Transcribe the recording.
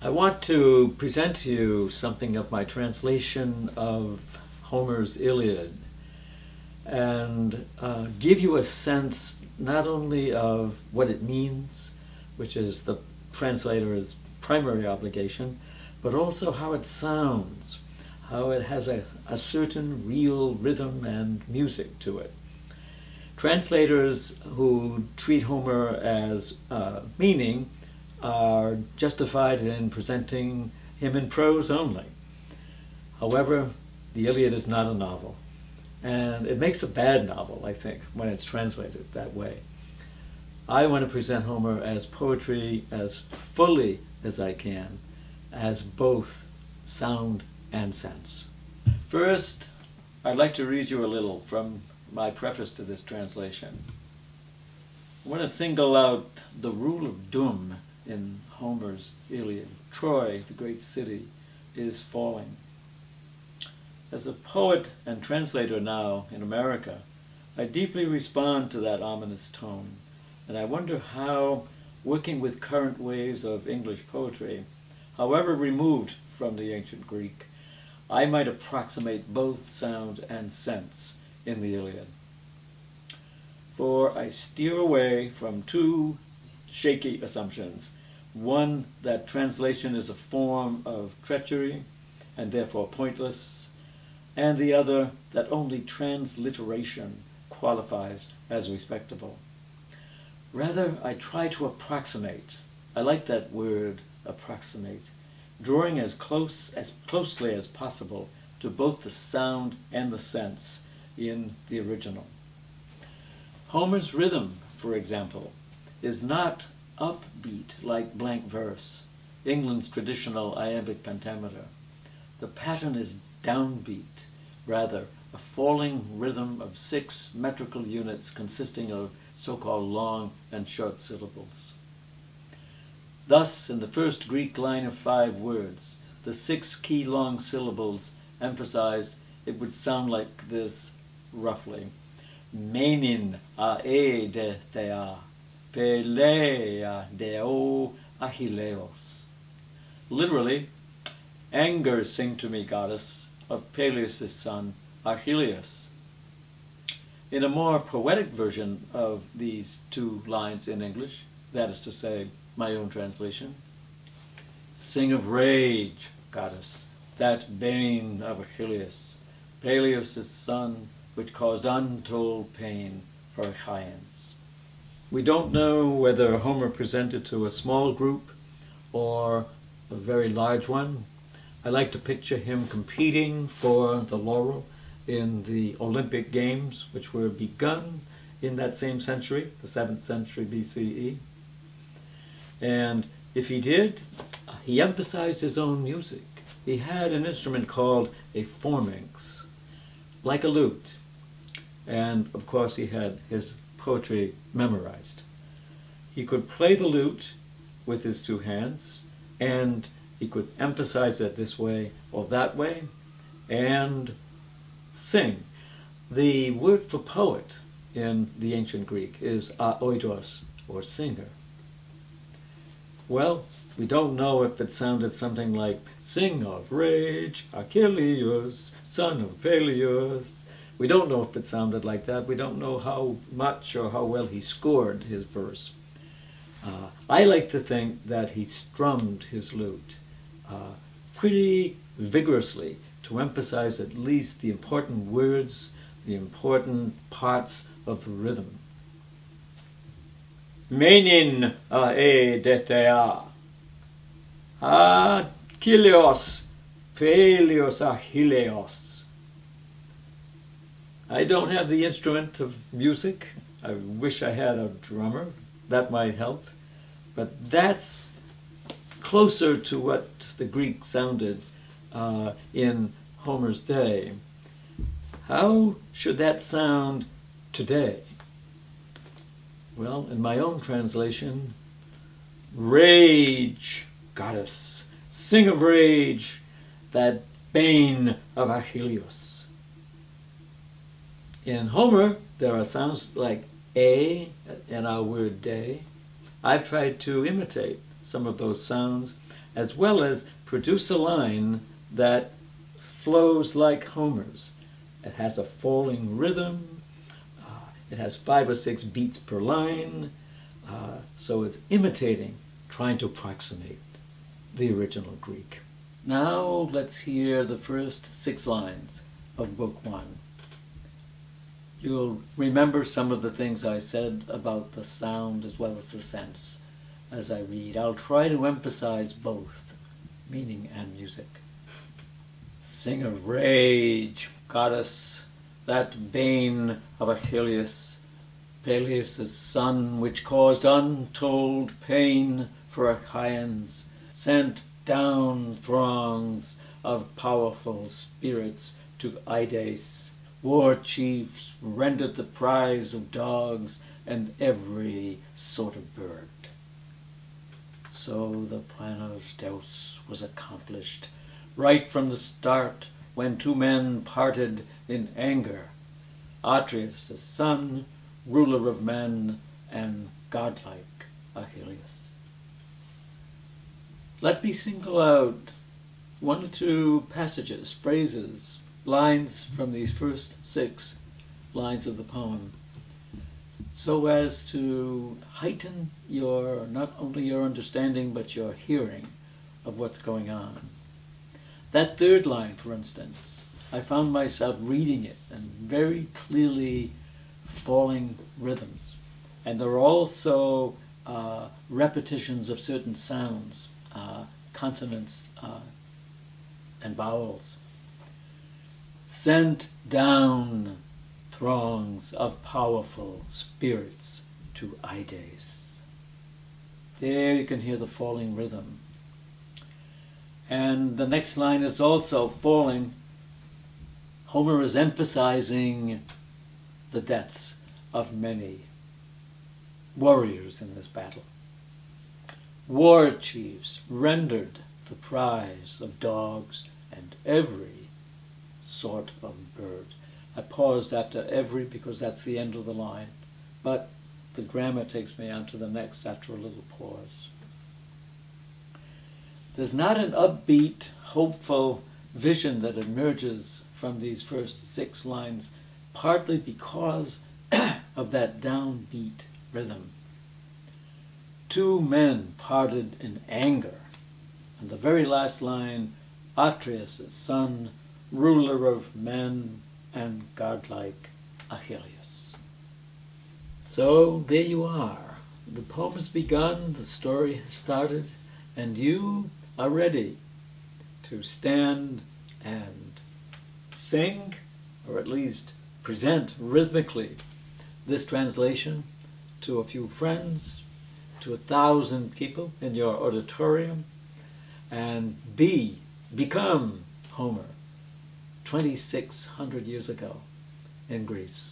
I want to present to you something of my translation of Homer's Iliad and give you a sense not only of what it means, which is the translator's primary obligation, but also how it sounds, how it has a certain real rhythm and music to it. Translators who treat Homer as meaning are justified in presenting him in prose only. However, the Iliad is not a novel, and it makes a bad novel, I think, when it's translated that way. I want to present Homer as poetry as fully as I can, as both sound and sense. First, I'd like to read you a little from my preface to this translation. I want to single out the rule of doom in Homer's Iliad. Troy, the great city, is falling. As a poet and translator now in America, I deeply respond to that ominous tone, and I wonder how, working with current ways of English poetry, however removed from the ancient Greek, I might approximate both sound and sense in the Iliad. For I steer away from two shaky assumptions. One, that translation is a form of treachery and therefore pointless, and the other, that only transliteration qualifies as respectable. Rather, I try to approximate. I like that word, approximate, drawing as closely as possible to both the sound and the sense in the original. Homer's rhythm, for example, is not upbeat like blank verse, England's traditional iambic pentameter. The pattern is downbeat, rather a falling rhythm of 6 metrical units consisting of so-called long and short syllables. Thus, in the first Greek line of 5 words, the 6 key long syllables emphasized, it would sound like this roughly. Menin ae de thea, pelea deo Achilleos. Literally, anger sing to me, goddess, of Peleus' son, Achilles. In a more poetic version of these 2 lines in English, that is to say, my own translation, sing of rage, goddess, that bane of Achilles, Peleus' son, which caused untold pain for Achaeans. We don't know whether Homer presented to a small group or a very large one. I like to picture him competing for the laurel in the Olympic Games, which were begun in that same century, the 7th century BCE. And if he did, he emphasized his own music. He had an instrument called a pharynx, like a lute. And of course he had his poetry memorized. He could play the lute with his 2 hands, and he could emphasize it this way or that way, and sing. The word for poet in the ancient Greek is oidos, or singer. Well, we don't know if it sounded something like, sing of rage, Achilles, son of Peleus. We don't know if it sounded like that. We don't know how much or how well he scored his verse. I like to think that he strummed his lute pretty vigorously to emphasize at least the important words, the important parts of the rhythm. Menin ae de thea, Achilleos, Peleus Achilleos. I don't have the instrument of music. I wish I had a drummer. That might help. But that's closer to what the Greek sounded in Homer's day. How should that sound today? Well, in my own translation, rage, goddess, sing of rage, that bane of Achilles. In Homer, there are sounds like a in our word day. I've tried to imitate some of those sounds as well as produce a line that flows like Homer's. It has a falling rhythm, it has 5 or 6 beats per line, so it's imitating, trying to approximate the original Greek. Now let's hear the first 6 lines of Book 1. You'll remember some of the things I said about the sound as well as the sense as I read. I'll try to emphasize both meaning and music. Sing of rage, goddess, that bane of Achilles, Peleus' son, which caused untold pain for Achaeans, sent down throngs of powerful spirits to Ides. War chiefs rendered the prize of dogs and every sort of bird. So the plan of Zeus was accomplished right from the start, when 2 men parted in anger, Atreus, the son, ruler of men, and godlike Achilles. Let me single out 1 or 2 passages, phrases, lines from these first 6 lines of the poem, so as to heighten not only your understanding, but your hearing of what's going on. That 3rd line, for instance, I found myself reading it and very clearly falling rhythms. And there are also repetitions of certain sounds, consonants and vowels. Sent down throngs of powerful spirits to Ides. There you can hear the falling rhythm. And the next line is also falling. Homer is emphasizing the deaths of many warriors in this battle. War chiefs rendered the prize of dogs and every sort of bird. I paused after every because that's the end of the line, but the grammar takes me on to the next after a little pause. There's not an upbeat, hopeful vision that emerges from these first 6 lines, partly because of that downbeat rhythm. 2 men parted in anger. And the very last line, Atreus' son, ruler of men and godlike Achilles. So there you are. The poem has begun, the story has started, and you are ready to stand and sing, or at least present rhythmically this translation to a few friends, to 1,000 people in your auditorium, and become Homer 2,600 years ago in Greece.